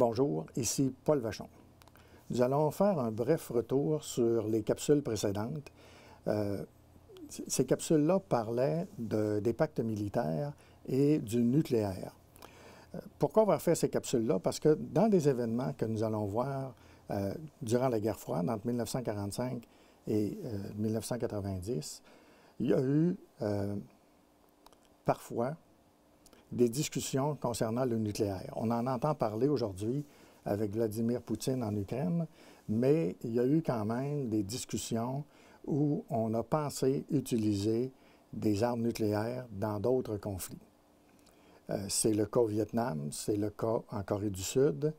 Bonjour, ici Paul Vachon. Nous allons faire un bref retour sur les capsules précédentes. Ces capsules-là parlaient des pactes militaires et du nucléaire. Pourquoi avoir fait ces capsules-là? Parce que dans des événements que nous allons voir durant la guerre froide, entre 1945 et 1990, il y a eu parfois des discussions concernant le nucléaire. On en entend parler aujourd'hui avec Vladimir Poutine en Ukraine, mais il y a eu quand même des discussions où on a pensé utiliser des armes nucléaires dans d'autres conflits. C'est le cas au Vietnam, c'est le cas en Corée du Sud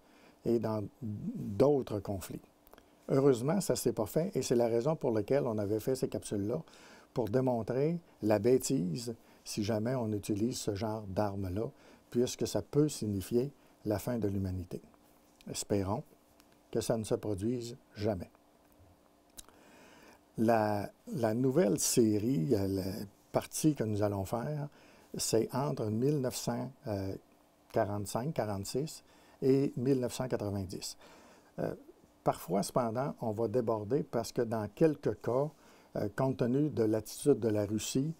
et dans d'autres conflits. Heureusement, ça ne s'est pas fait et c'est la raison pour laquelle on avait fait ces capsules-là, pour démontrer la bêtise si jamais on utilise ce genre d'armes-là, puisque ça peut signifier la fin de l'humanité. Espérons que ça ne se produise jamais. La nouvelle série, la partie que nous allons faire, c'est entre 1945-46 et 1990. Parfois, cependant, on va déborder parce que dans quelques cas, compte tenu de l'attitude de la Russie,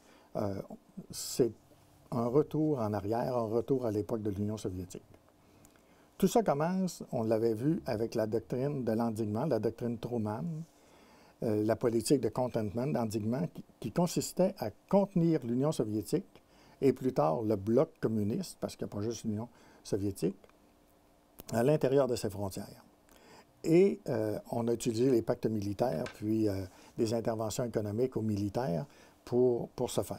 c'est un retour en arrière, un retour à l'époque de l'Union soviétique. Tout ça commence, on l'avait vu, avec la doctrine de l'endiguement, la doctrine Truman, la politique de containment, d'endiguement, qui consistait à contenir l'Union soviétique et plus tard le bloc communiste, parce qu'il n'y a pas juste l'Union soviétique, à l'intérieur de ses frontières. Et on a utilisé les pactes militaires, puis des interventions économiques ou militaires pour ce faire.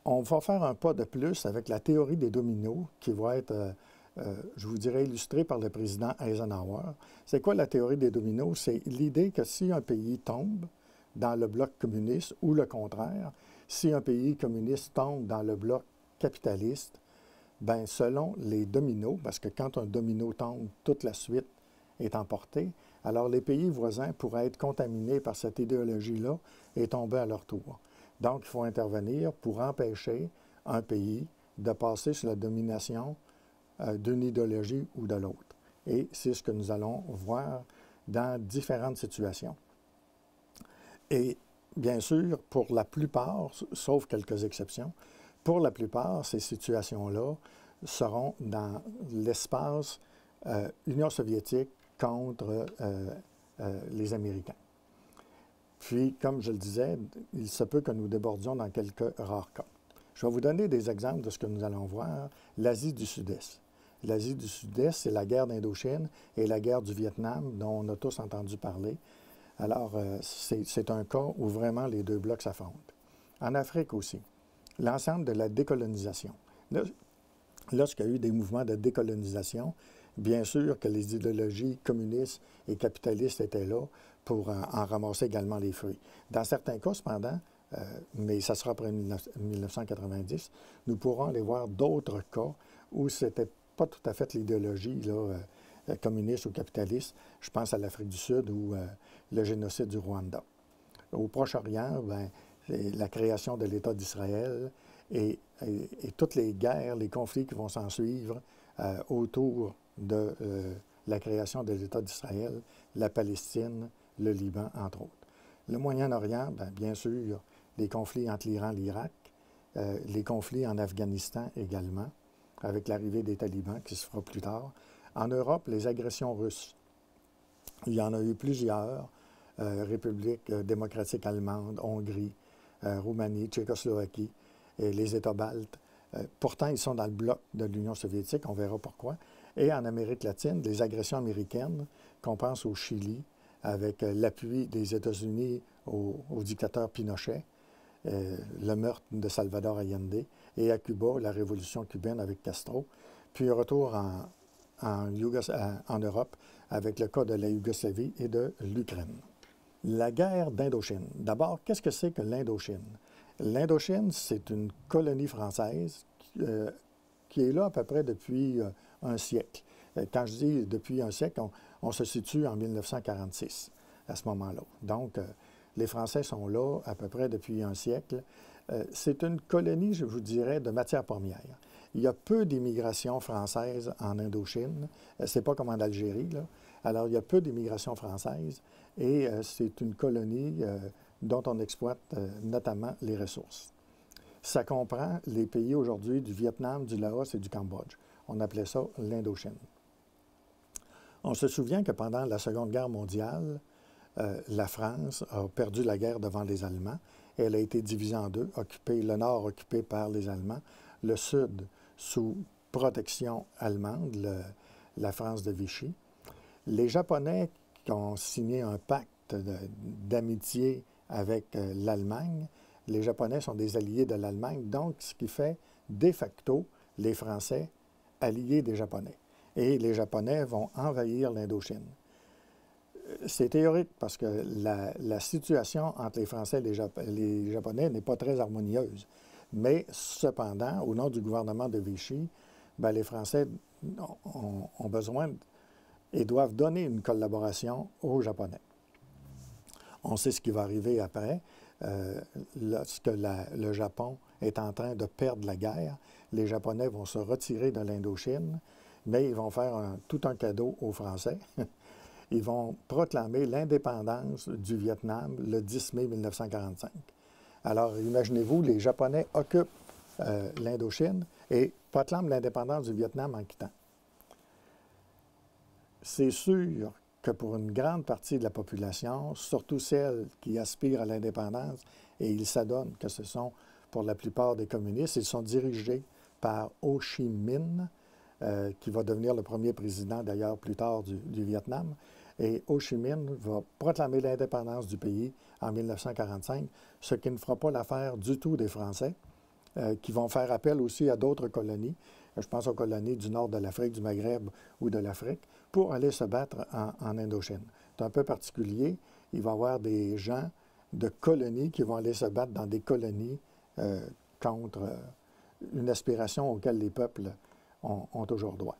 On va faire un pas de plus avec la théorie des dominos qui va être, je vous dirais, illustrée par le président Eisenhower. C'est quoi la théorie des dominos? C'est l'idée que si un pays tombe dans le bloc communiste ou le contraire, si un pays communiste tombe dans le bloc capitaliste, bien, selon les dominos, parce que quand un domino tombe, toute la suite est emportée, alors les pays voisins pourraient être contaminés par cette idéologie-là et tomber à leur tour. Donc, il faut intervenir pour empêcher un pays de passer sous la domination d'une idéologie ou de l'autre. Et c'est ce que nous allons voir dans différentes situations. Et bien sûr, pour la plupart, sauf quelques exceptions, pour la plupart, ces situations-là seront dans l'espace Union soviétique contre les Américains. Puis, comme je le disais, il se peut que nous débordions dans quelques rares cas. Je vais vous donner des exemples de ce que nous allons voir. L'Asie du Sud-Est. L'Asie du Sud-Est, c'est la guerre d'Indochine et la guerre du Vietnam dont on a tous entendu parler. Alors, c'est un cas où vraiment les deux blocs s'affrontent. En Afrique aussi, l'ensemble de la décolonisation. Lorsqu'il y a eu des mouvements de décolonisation, bien sûr que les idéologies communistes et capitalistes étaient là pour en ramasser également les fruits. Dans certains cas, cependant, mais ça sera après 1990, nous pourrons aller voir d'autres cas où ce n'était pas tout à fait l'idéologie communiste ou capitaliste. Je pense à l'Afrique du Sud ou le génocide du Rwanda. Au Proche-Orient, bien, la création de l'État d'Israël et toutes les guerres, les conflits qui vont s'en suivre autour de la création de l'État d'Israël, la Palestine, le Liban, entre autres. Le Moyen-Orient, bien sûr, les conflits entre l'Iran et l'Irak, les conflits en Afghanistan également, avec l'arrivée des talibans qui se fera plus tard. En Europe, les agressions russes. Il y en a eu plusieurs, République démocratique allemande, Hongrie, Roumanie, Tchécoslovaquie, et les États baltes. Pourtant, ils sont dans le bloc de l'Union soviétique, on verra pourquoi. Et en Amérique latine, les agressions américaines, qu'on pense au Chili, avec l'appui des États-Unis au dictateur Pinochet, le meurtre de Salvador Allende, et à Cuba, la révolution cubaine avec Castro, puis retour en Europe avec le cas de la Yougoslavie et de l'Ukraine. La guerre d'Indochine. D'abord, qu'est-ce que c'est que l'Indochine? L'Indochine, c'est une colonie française qui est là à peu près depuis un siècle. Quand je dis depuis un siècle, on se situe en 1946 à ce moment-là. Donc, les Français sont là à peu près depuis un siècle. C'est une colonie, je vous dirais, de matières premières. Il y a peu d'immigration française en Indochine. C'est pas comme en Algérie, là. Alors, il y a peu d'immigration française et c'est une colonie dont on exploite notamment les ressources. Ça comprend les pays aujourd'hui du Vietnam, du Laos et du Cambodge. On appelait ça l'Indochine. On se souvient que pendant la Seconde Guerre mondiale, la France a perdu la guerre devant les Allemands. Et elle a été divisée en deux, le nord occupé par les Allemands, le sud sous protection allemande, la France de Vichy. Les Japonais qui ont signé un pacte d'amitié avec l'Allemagne, les Japonais sont des alliés de l'Allemagne, donc ce qui fait de facto les Français alliés des Japonais. Et les Japonais vont envahir l'Indochine. C'est théorique parce que la situation entre les Français et les Japonais n'est pas très harmonieuse. Mais cependant, au nom du gouvernement de Vichy, bien, les Français ont besoin et doivent donner une collaboration aux Japonais. On sait ce qui va arriver après. Lorsque le Japon est en train de perdre la guerre, les Japonais vont se retirer de l'Indochine, mais ils vont faire tout un cadeau aux Français. Ils vont proclamer l'indépendance du Vietnam le 10 mai 1945. Alors, imaginez-vous, les Japonais occupent l'Indochine et proclament l'indépendance du Vietnam en quittant. C'est sûr que pour une grande partie de la population, surtout celle qui aspire à l'indépendance, et ils s'adonnent que ce sont pour la plupart des communistes, ils sont dirigés par Ho Chi Minh, qui va devenir le premier président d'ailleurs plus tard du Vietnam. Et Ho Chi Minh va proclamer l'indépendance du pays en 1945, ce qui ne fera pas l'affaire du tout des Français, qui vont faire appel aussi à d'autres colonies. Je pense aux colonies du nord de l'Afrique, du Maghreb ou de l'Afrique, pour aller se battre en Indochine. C'est un peu particulier. Il va y avoir des gens de colonies qui vont aller se battre dans des colonies contre une aspiration auquel les peuples ont toujours droit.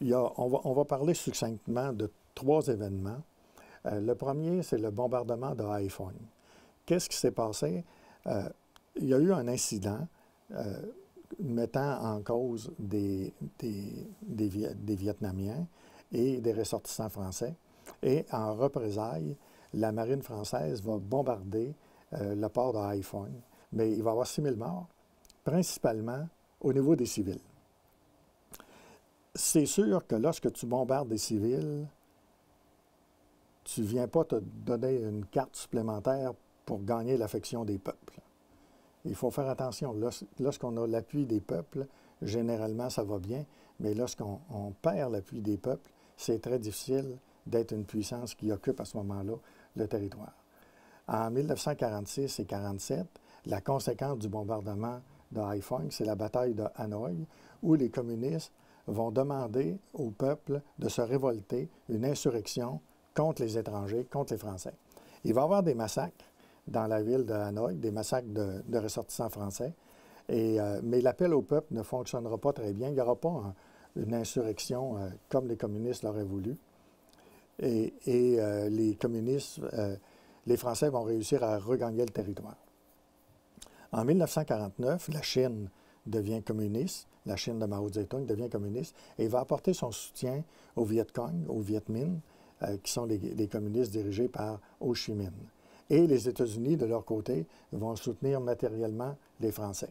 On va parler succinctement de 3 événements. Le premier, c'est le bombardement de Haiphong. Qu'est-ce qui s'est passé? Il y a eu un incident mettant en cause des Vietnamiens et des ressortissants français. Et en représailles, la marine française va bombarder le port de Haiphong. Mais il va y avoir 6 000 morts, principalement au niveau des civils. C'est sûr que lorsque tu bombardes des civils, tu ne viens pas te donner une carte supplémentaire pour gagner l'affection des peuples. Il faut faire attention. Lorsqu'on a l'appui des peuples, généralement, ça va bien, mais lorsqu'on perd l'appui des peuples, c'est très difficile d'être une puissance qui occupe à ce moment-là le territoire. En 1946 et 1947, la conséquence du bombardement de Haiphong, c'est la bataille de Hanoï, où les communistes vont demander au peuple de se révolter, une insurrection contre les étrangers, contre les Français. Il va y avoir des massacres dans la ville de Hanoï, des massacres de ressortissants français, mais l'appel au peuple ne fonctionnera pas très bien. Il n'y aura pas une insurrection comme les communistes l'auraient voulu. Et les communistes, les Français vont réussir à regagner le territoire. En 1949, la Chine devient communiste, la Chine de Mao Zedong devient communiste, et va apporter son soutien aux Viet Cong, aux Viet Minh, qui sont les communistes dirigés par Ho Chi Minh. Et les États-Unis, de leur côté, vont soutenir matériellement les Français.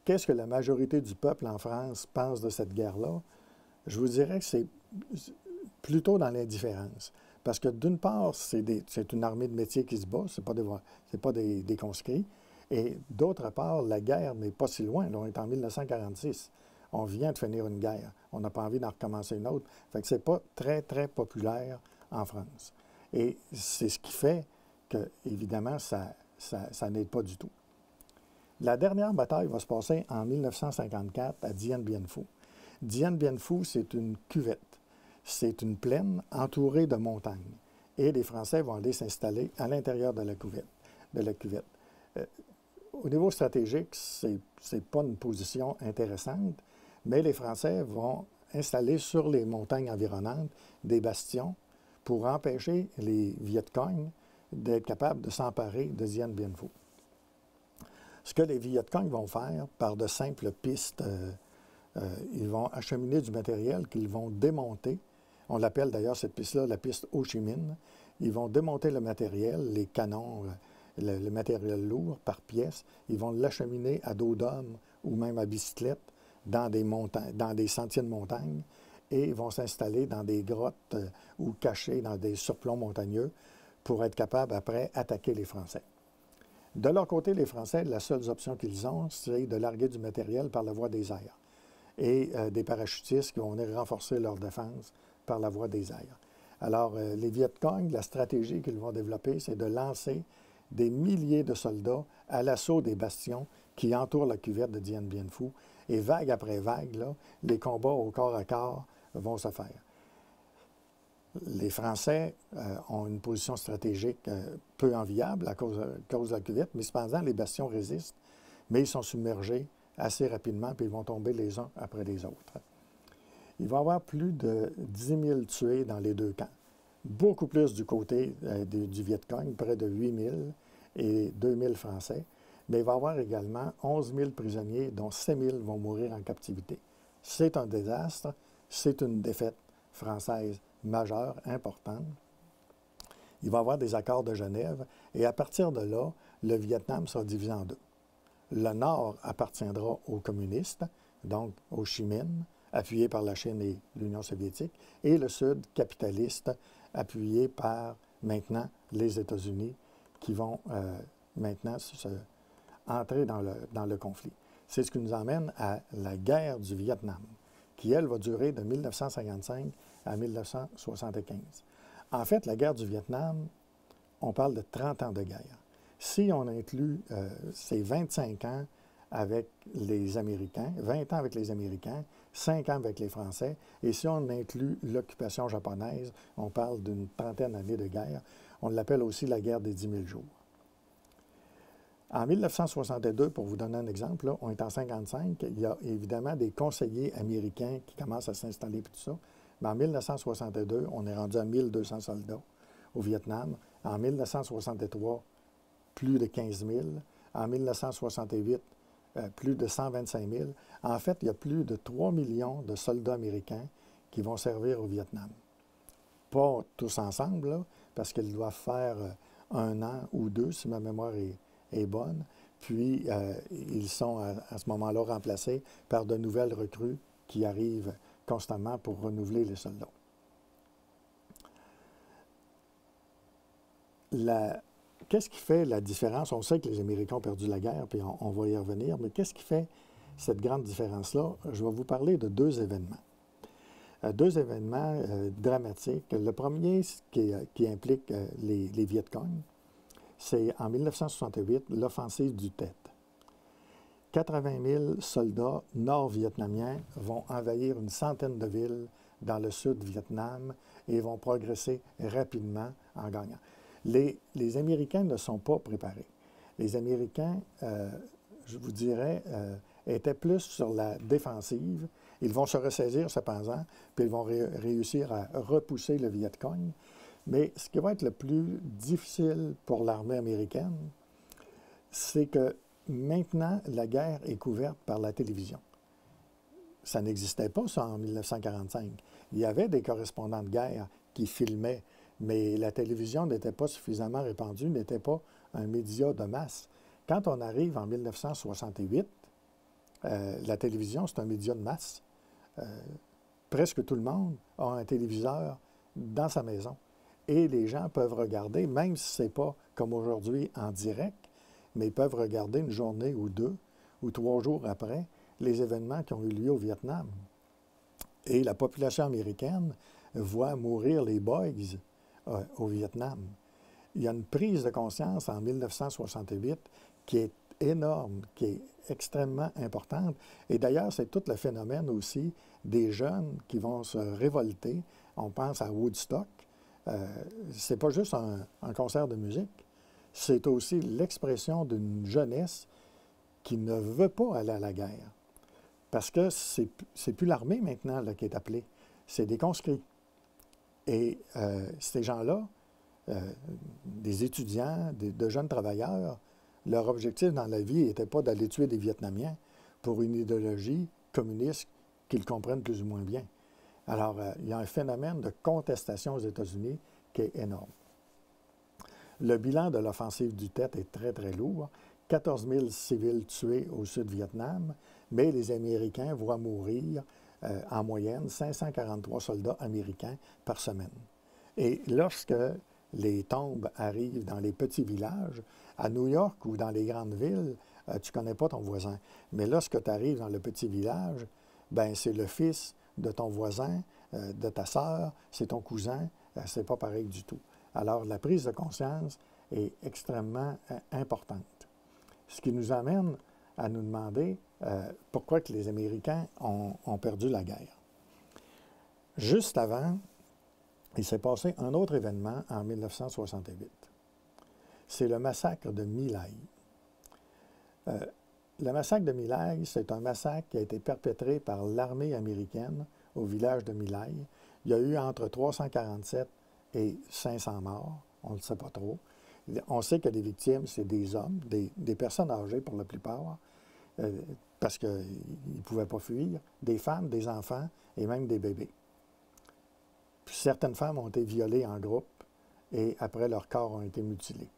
Qu'est-ce que la majorité du peuple en France pense de cette guerre-là? Je vous dirais que c'est plutôt dans l'indifférence. Parce que d'une part, c'est une armée de métier qui se bat, ce n'est pas des conscrits. Et d'autre part, la guerre n'est pas si loin. Là, on est en 1946. On vient de finir une guerre. On n'a pas envie d'en recommencer une autre. Fait que c'est pas très, très populaire en France. Et c'est ce qui fait que, évidemment, ça n'aide pas du tout. La dernière bataille va se passer en 1954 à Dien Bien Phu. Dien Bien Phu, c'est une cuvette. C'est une plaine entourée de montagnes. Et les Français vont aller s'installer à l'intérieur de la cuvette. Au niveau stratégique, c'est pas une position intéressante, mais les Français vont installer sur les montagnes environnantes des bastions pour empêcher les Viet Cong d'être capables de s'emparer de Dien Bien Phu. Ce que les Viet Cong vont faire par de simples pistes, ils vont acheminer du matériel qu'ils vont démonter. On l'appelle d'ailleurs cette piste-là la piste Ho Chi Minh. Ils vont démonter le matériel, les canons, le matériel lourd par pièces. Ils vont l'acheminer à dos d'homme ou même à bicyclette dans des sentiers de montagne et ils vont s'installer dans des grottes ou cachés dans des surplombs montagneux pour être capables après attaquer les Français. De leur côté, les Français, la seule option qu'ils ont, c'est de larguer du matériel par la voie des airs et des parachutistes qui vont venir renforcer leur défense par la voie des airs. Alors, les Viet Cong, la stratégie qu'ils vont développer, c'est de lancer des milliers de soldats à l'assaut des bastions qui entourent la cuvette de Dien Bien Phu. Et vague après vague, là, les combats au corps à corps vont se faire. Les Français ont une position stratégique peu enviable à cause de la cuvette, mais cependant, les bastions résistent, mais ils sont submergés assez rapidement, puis ils vont tomber les uns après les autres. Il va y avoir plus de 10 000 tués dans les deux camps. Beaucoup plus du côté du Viet Cong, près de 8 000 et 2 000 Français. Mais il va y avoir également 11 000 prisonniers, dont 7 000 vont mourir en captivité. C'est un désastre, c'est une défaite française majeure, importante. Il va y avoir des accords de Genève, et à partir de là, le Vietnam sera divisé en deux. Le nord appartiendra aux communistes, donc Ho Chi Minh, appuyé par la Chine et l'Union soviétique, et le sud capitaliste, appuyé par maintenant les États-Unis, qui vont maintenant entrer dans le conflit. C'est ce qui nous emmène à la guerre du Vietnam, qui, elle, va durer de 1955 à 1975. En fait, la guerre du Vietnam, on parle de 30 ans de guerre. Si on inclut ces 25 ans avec les Américains, 20 ans avec les Américains, 5 ans avec les Français, et si on inclut l'occupation japonaise, on parle d'une trentaine d'années de guerre. On l'appelle aussi la guerre des 10 000 jours. En 1962, pour vous donner un exemple, là, on est en 1955, il y a évidemment des conseillers américains qui commencent à s'installer et tout ça. Mais en 1962, on est rendu à 1200 soldats au Vietnam. En 1963, plus de 15 000. En 1968, plus de 125 000. En fait, il y a plus de 3 millions de soldats américains qui vont servir au Vietnam. Pas tous ensemble, là, parce qu'ils doivent faire 1 an ou 2, si ma mémoire est bonne. Puis, ils sont à ce moment-là remplacés par de nouvelles recrues qui arrivent constamment pour renouveler les soldats. Qu'est-ce qui fait la différence? On sait que les Américains ont perdu la guerre, puis on va y revenir, mais qu'est-ce qui fait cette grande différence-là? Je vais vous parler de deux événements. Deux événements dramatiques. Le premier qui implique les Viet Cong, c'est en 1968, l'offensive du Tet. 80 000 soldats nord-vietnamiens vont envahir une centaine de villes dans le sud du Vietnam et vont progresser rapidement en gagnant. Les Américains ne sont pas préparés. Les Américains, je vous dirais, étaient plus sur la défensive. Ils vont se ressaisir cependant, puis ils vont réussir à repousser le Viet Cong. Mais ce qui va être le plus difficile pour l'armée américaine, c'est que maintenant, la guerre est couverte par la télévision. Ça n'existait pas, ça, en 1945. Il y avait des correspondants de guerre qui filmaient, mais la télévision n'était pas suffisamment répandue, n'était pas un média de masse. Quand on arrive en 1968, la télévision, c'est un média de masse. Presque tout le monde a un téléviseur dans sa maison. Et les gens peuvent regarder, même si ce n'est pas comme aujourd'hui en direct, mais ils peuvent regarder une journée ou 2 ou 3 jours après les événements qui ont eu lieu au Vietnam. Et la population américaine voit mourir les boys au Vietnam. Il y a une prise de conscience en 1968 qui est énorme, qui est extrêmement importante. Et d'ailleurs, c'est tout le phénomène aussi des jeunes qui vont se révolter. On pense à Woodstock. C'est pas juste un concert de musique, c'est aussi l'expression d'une jeunesse qui ne veut pas aller à la guerre. Parce que c'est plus l'armée maintenant là, qui est appelée, c'est des conscrits. Et ces gens-là, des étudiants, de jeunes travailleurs, Leur objectif dans la vie n'était pas d'aller tuer des Vietnamiens pour une idéologie communiste qu'ils comprennent plus ou moins bien. Alors, il y a un phénomène de contestation aux États-Unis qui est énorme. Le bilan de l'offensive du Tet est très, très lourd. 14 000 civils tués au Sud-Vietnam, mais les Américains voient mourir en moyenne 543 soldats américains par semaine. Et lorsque les tombes arrivent dans les petits villages, à New York ou dans les grandes villes, tu ne connais pas ton voisin. Mais lorsque tu arrives dans le petit village, ben c'est le fils de ton voisin, de ta sœur, c'est ton cousin, c'est pas pareil du tout. Alors, la prise de conscience est extrêmement importante. Ce qui nous amène à nous demander pourquoi que les Américains ont perdu la guerre. Juste avant, il s'est passé un autre événement en 1968. C'est le massacre de My Lai. Le massacre de My Lai, c'est un massacre qui a été perpétré par l'armée américaine au village de My Lai. Il y a eu entre 347 et 500 morts, on ne le sait pas trop. On sait que les victimes, c'est des hommes, des personnes âgées pour la plupart, parce qu'ils ne pouvaient pas fuir, des femmes, des enfants et même des bébés. Puis certaines femmes ont été violées en groupe et après leurs corps ont été mutilés.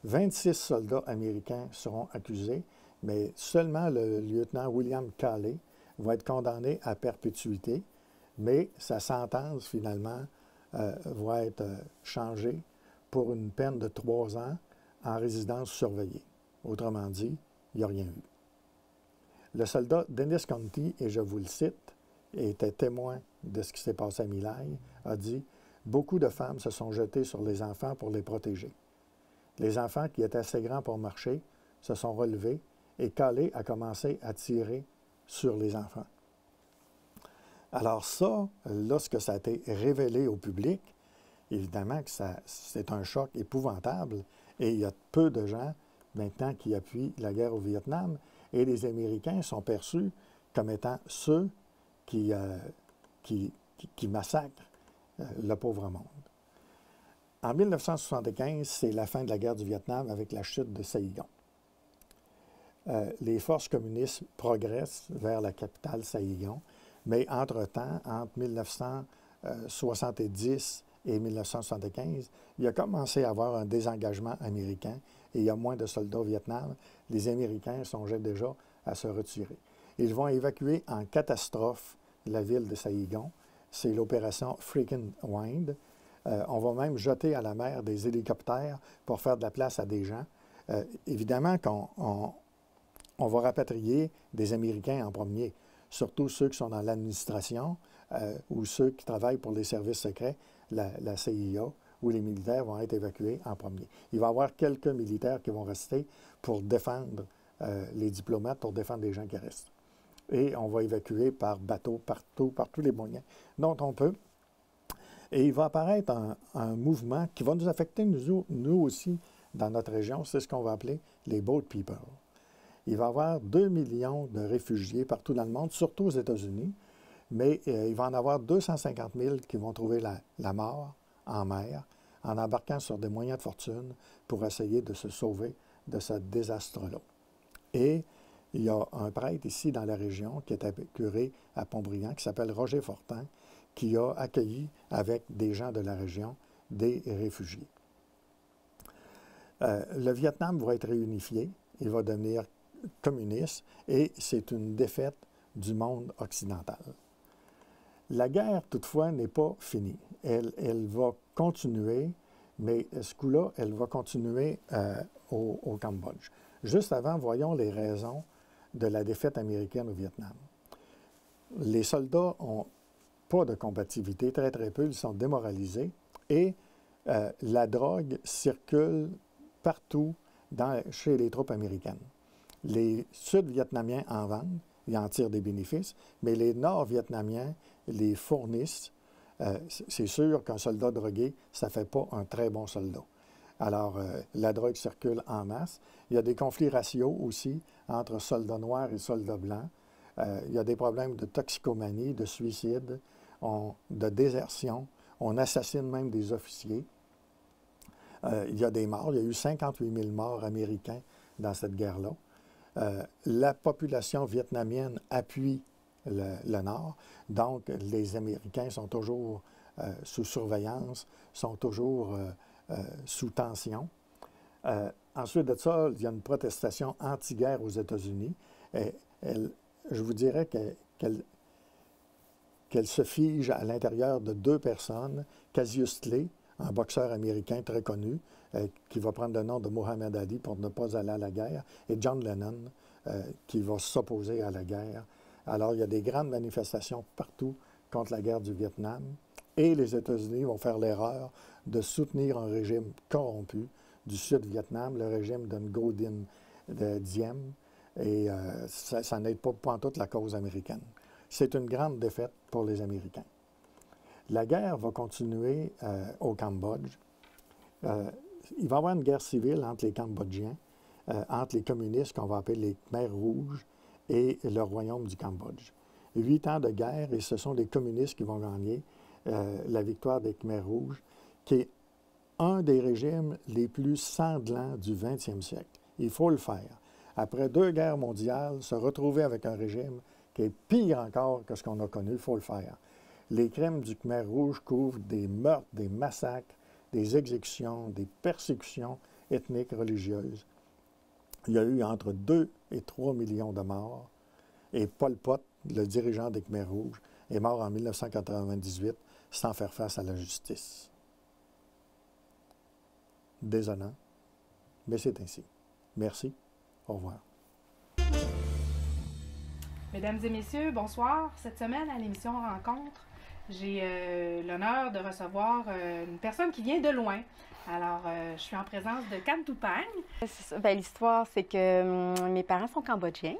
26 soldats américains seront accusés, mais seulement le lieutenant William Calley va être condamné à perpétuité, mais sa sentence finalement va être changée pour une peine de 3 ans en résidence surveillée. Autrement dit, il n'y a rien eu. Le soldat Dennis County, et je vous le cite, était témoin de ce qui s'est passé à My Lai, a dit « Beaucoup de femmes se sont jetées sur les enfants pour les protéger. Les enfants qui étaient assez grands pour marcher se sont relevés et Calley a commencé à tirer sur les enfants. » Alors ça, lorsque ça a été révélé au public, évidemment que c'est un choc épouvantable et il y a peu de gens maintenant qui appuient la guerre au Vietnam et les Américains sont perçus comme étant ceux qui massacrent le pauvre monde. En 1975, c'est la fin de la guerre du Vietnam avec la chute de Saigon. Les forces communistes progressent vers la capitale Saigon, mais entre-temps, entre 1970 et 1975, il a commencé à avoir un désengagement américain et il y a moins de soldats au Vietnam. Les Américains songeaient déjà à se retirer. Ils vont évacuer en catastrophe la ville de Saigon. C'est l'opération Freaking Wind. On va même jeter à la mer des hélicoptères pour faire de la place à des gens. Évidemment qu'on va rapatrier des Américains en premier, surtout ceux qui sont dans l'administration ou ceux qui travaillent pour les services secrets, la CIA, où les militaires vont être évacués en premier. Il va y avoir quelques militaires qui vont rester pour défendre les diplomates, pour défendre les gens qui restent. Et on va évacuer par bateau, par tous les moyens dont on peut. Et il va apparaître un mouvement qui va nous affecter, nous aussi, dans notre région. C'est ce qu'on va appeler les Boat People. Il va y avoir 2 millions de réfugiés partout dans le monde, surtout aux États-Unis, mais il va en avoir 250 000 qui vont trouver la mort en mer en embarquant sur des moyens de fortune pour essayer de se sauver de ce désastre-là. Et il y a un prêtre ici dans la région qui était curé à Pont-Brillant, qui s'appelle Roger Fortin, qui a accueilli avec des gens de la région des réfugiés. Le Vietnam va être réunifié, il va devenir communiste et c'est une défaite du monde occidental. La guerre, toutefois, n'est pas finie. Elle va continuer, mais ce coup-là, elle va continuer au Cambodge. Juste avant, voyons les raisons de la défaite américaine au Vietnam. Les soldats n'ont pas de combativité, très très peu, ils sont démoralisés et la drogue circule partout chez les troupes américaines. Les Sud-Vietnamiens en vendent, ils en tirent des bénéfices, mais les Nord-Vietnamiens les fournissent. C'est sûr qu'un soldat drogué, ça ne fait pas un très bon soldat. Alors, la drogue circule en masse. Il y a des conflits raciaux aussi entre soldats noirs et soldats blancs. Il y a des problèmes de toxicomanie, de suicide, de désertion. On assassine même des officiers. Il y a des morts. Il y a eu 58 000 morts américains dans cette guerre-là. La population vietnamienne appuie le Nord, donc les Américains sont toujours sous surveillance, sont toujours sous tension. Ensuite de ça, il y a une protestation anti-guerre aux États-Unis. Je vous dirais qu'elle se fige à l'intérieur de deux personnes, Cassius Clay, un boxeur américain très connu, qui va prendre le nom de Muhammad Ali pour ne pas aller à la guerre, et John Lennon, qui va s'opposer à la guerre. Alors, il y a des grandes manifestations partout contre la guerre du Vietnam, et les États-Unis vont faire l'erreur de soutenir un régime corrompu du Sud-Vietnam, le régime de Ngo Diem, et ça n'aide pas pantoute la cause américaine. C'est une grande défaite pour les Américains. La guerre va continuer au Cambodge. Il va y avoir une guerre civile entre les Cambodgiens, entre les communistes qu'on va appeler les Khmers rouges et le royaume du Cambodge. 8 ans de guerre et ce sont les communistes qui vont gagner la victoire des Khmers rouges, qui est un des régimes les plus sanglants du 20e siècle. Il faut le faire. Après 2 guerres mondiales, se retrouver avec un régime qui est pire encore que ce qu'on a connu, il faut le faire. Les crimes du Khmer rouge couvrent des meurtres, des massacres, des exécutions, des persécutions ethniques, religieuses. Il y a eu entre 2 et 3 millions de morts. Et Pol Pot, le dirigeant des Khmer rouges, est mort en 1998 sans faire face à la justice. Désolant, mais c'est ainsi. Merci. Au revoir. Mesdames et messieurs, bonsoir. Cette semaine, à l'émission Rencontre, j'ai l'honneur de recevoir une personne qui vient de loin. Alors, je suis en présence de Cam Toupang. L'histoire, c'est que mes parents sont cambodgiens.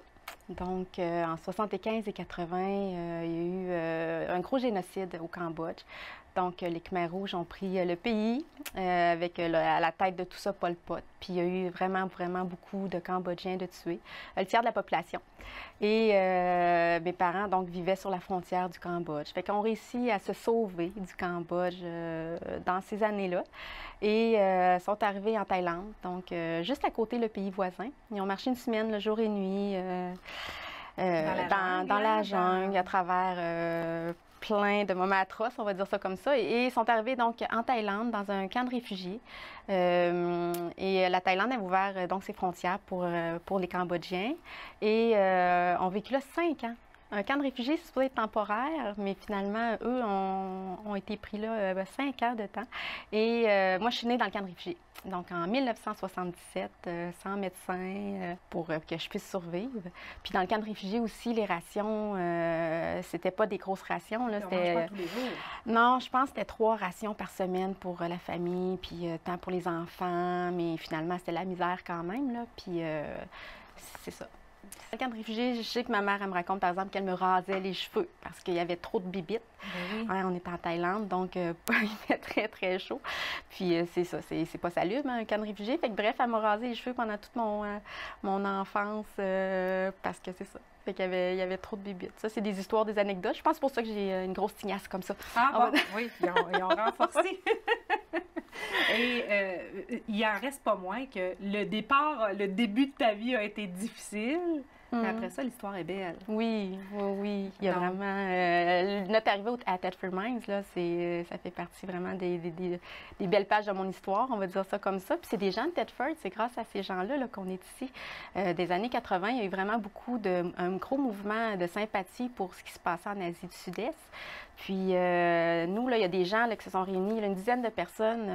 Donc, en 75 et 80, il y a eu un gros génocide au Cambodge. Donc, les Khmers rouges ont pris le pays avec à la tête de tout ça Pol Pot. Puis, il y a eu vraiment, vraiment beaucoup de Cambodgiens de tués, le tiers de la population. Et mes parents, donc, vivaient sur la frontière du Cambodge. Fait qu'on réussit à se sauver du Cambodge dans ces années-là. Et sont arrivés en Thaïlande, donc juste à côté le pays voisin. Ils ont marché une semaine, le jour et nuit, dans la jungle, à travers plein de moments atroces, on va dire ça comme ça. Et ils sont arrivés donc en Thaïlande, dans un camp de réfugiés. Et la Thaïlande a ouvert donc ses frontières pour les Cambodgiens. Et ont vécu là 5 ans. Un camp de réfugiés, c'est supposé être temporaire, mais finalement, eux ont été pris là 5 ans de temps. Et moi, je suis née dans le camp de réfugiés. Donc, en 1977, sans médecin, pour que je puisse survivre. Puis, dans le camp de réfugiés aussi, les rations, c'était pas des grosses rations. Là, on mange pas tous les jours. Non, je pense que c'était 3 rations par semaine pour la famille, puis tant pour les enfants. Mais finalement, c'était la misère quand même, là. Puis, c'est ça. Dans le camp de réfugiés, je sais que ma mère, elle me raconte, par exemple, qu'elle me rasait les cheveux parce qu'il y avait trop de bibites. Oui. Ouais, on est en Thaïlande, donc il fait très, très chaud. Puis c'est ça, c'est pas salubre, hein, un camp de réfugiés. Fait que bref, elle m'a rasé les cheveux pendant toute mon enfance parce que c'est ça. Fait qu'il y avait trop de bibites. Ça, c'est des histoires, des anecdotes. Je pense que c'est pour ça que j'ai une grosse tignasse comme ça. Ah bon, oui, ils ont renforcé. Et il en reste pas moins que le début de ta vie a été difficile. Mais après ça, l'histoire est belle. Oui, oui, oui. Il y a vraiment... notre arrivée à Thetford Mines, là, ça fait partie vraiment des belles pages de mon histoire, on va dire ça comme ça. Puis c'est des gens de Thetford, c'est grâce à ces gens-là là, qu'on est ici. Des années 80, il y a eu vraiment un gros mouvement de sympathie pour ce qui se passait en Asie du Sud-Est. Puis nous, là, il y a des gens là, qui se sont réunis, une dizaine de personnes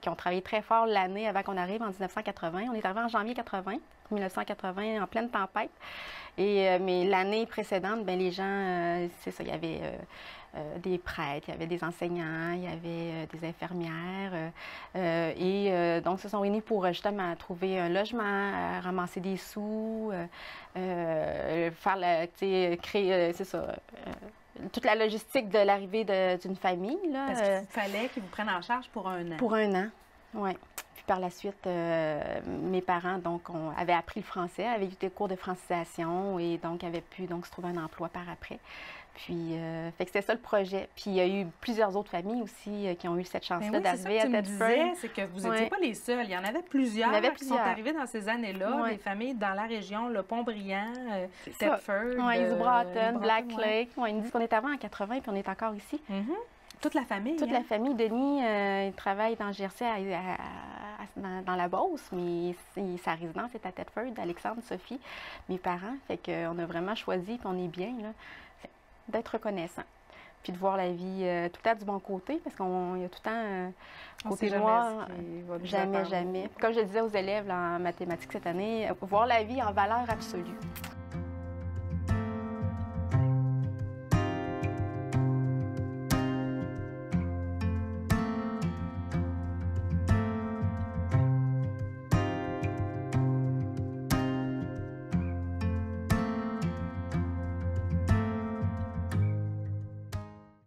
qui ont travaillé très fort l'année avant qu'on arrive en 1980. On est arrivé en janvier 1980, en pleine tempête. Et, mais l'année précédente, bien, les gens, c'est ça, il y avait des prêtres, il y avait des enseignants, il y avait des infirmières. Donc, se sont réunis pour justement trouver un logement, ramasser des sous, créer, c'est ça... toute la logistique de l'arrivée d'une famille. Là, parce qu'il fallait qu'ils vous prennent en charge pour 1 an. Pour 1 an, oui. Puis par la suite, mes parents donc, avaient appris le français, avaient eu des cours de francisation et donc avaient pu donc, se trouver un emploi par après. Puis, fait que c'était ça le projet. Puis, il y a eu plusieurs autres familles aussi qui ont eu cette chance-là d'arriver à Thetford. C'est que vous n'étiez pas les seuls. Il y en avait plusieurs, qui sont arrivés dans ces années-là, des familles dans la région, le Pont-Brillant, Thetford. Oui, East Broughton, Black Lake. Ouais, ils nous disent qu'on est avant en 80 puis on est encore ici. Toute la famille. Toute la famille. Denis, il travaille dans GRC dans la Beauce, mais sa résidence est à Thetford, Alexandre, Sophie, mes parents. Fait qu'on a vraiment choisi, puis on est bien, là, d'être reconnaissant. Puis de voir la vie tout le temps du bon côté, parce qu'il y a tout le temps côté noir, jamais. Comme je disais aux élèves là, en mathématiques cette année, voir la vie en valeur absolue.